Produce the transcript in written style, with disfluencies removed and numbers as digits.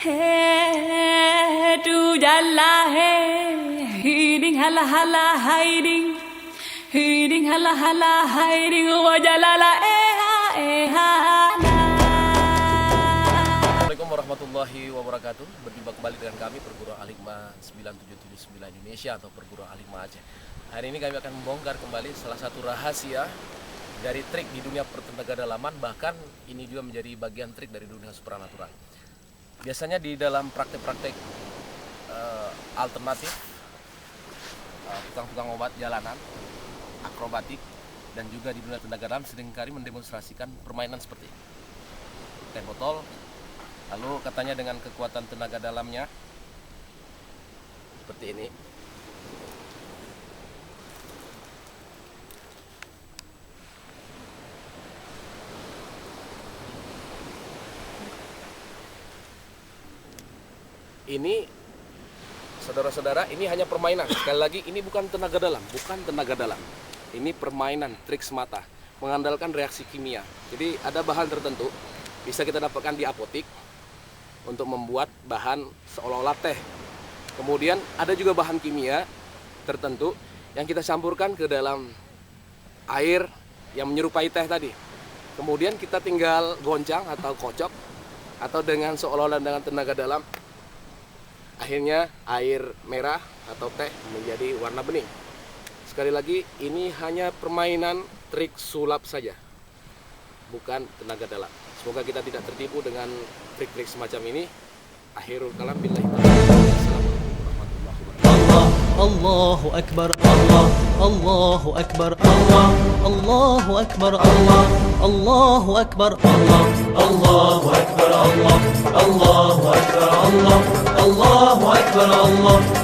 Hey, du jalla hey, hiding hala hala hiding, hiding hala hala hiding, wajalala eha. Assalamualaikum warahmatullahi wabarakatuh. Berjumpa kembali dengan kami Perguruan Al-Hikmah 9779 Indonesia atau Perguruan Al-Hikmah Aceh. Hari ini kami akan membongkar kembali salah satu rahasia dari trik di dunia pertengahdalaman, bahkan ini juga menjadi bagian trik dari dunia supranatural. Biasanya di dalam praktek-praktek alternatif, tukang-tukang obat jalanan, akrobatik, dan juga di dunia tenaga dalam seringkali mendemonstrasikan permainan seperti ini. Teh botol, lalu katanya dengan kekuatan tenaga dalamnya seperti ini. Ini saudara-saudara, ini hanya permainan. Sekali lagi, ini bukan tenaga dalam, ini permainan, trik semata, mengandalkan reaksi kimia. Jadi ada bahan tertentu bisa kita dapatkan di apotik untuk membuat bahan seolah-olah teh. Kemudian ada juga bahan kimia tertentu yang kita campurkan ke dalam air yang menyerupai teh tadi. Kemudian kita tinggal goncang atau kocok, atau dengan seolah-olah dengan tenaga dalam, akhirnya air merah atau teh menjadi warna bening. Sekali lagi, ini hanya permainan trik sulap saja, bukan tenaga dalam. Semoga kita tidak tertipu dengan trik-trik semacam ini. Akhirul kalam, billahi taufiq. Assalamualaikum warahmatullahi wabarakatuh. Allahu Akbar, Allah, Allahu Akbar, Allah, Allahu Akbar, Allah, Allahu Akbar, Allah, Allahu Akbar, Allah, Allahu Akbar, Allah, Allahu Akbar, Allah.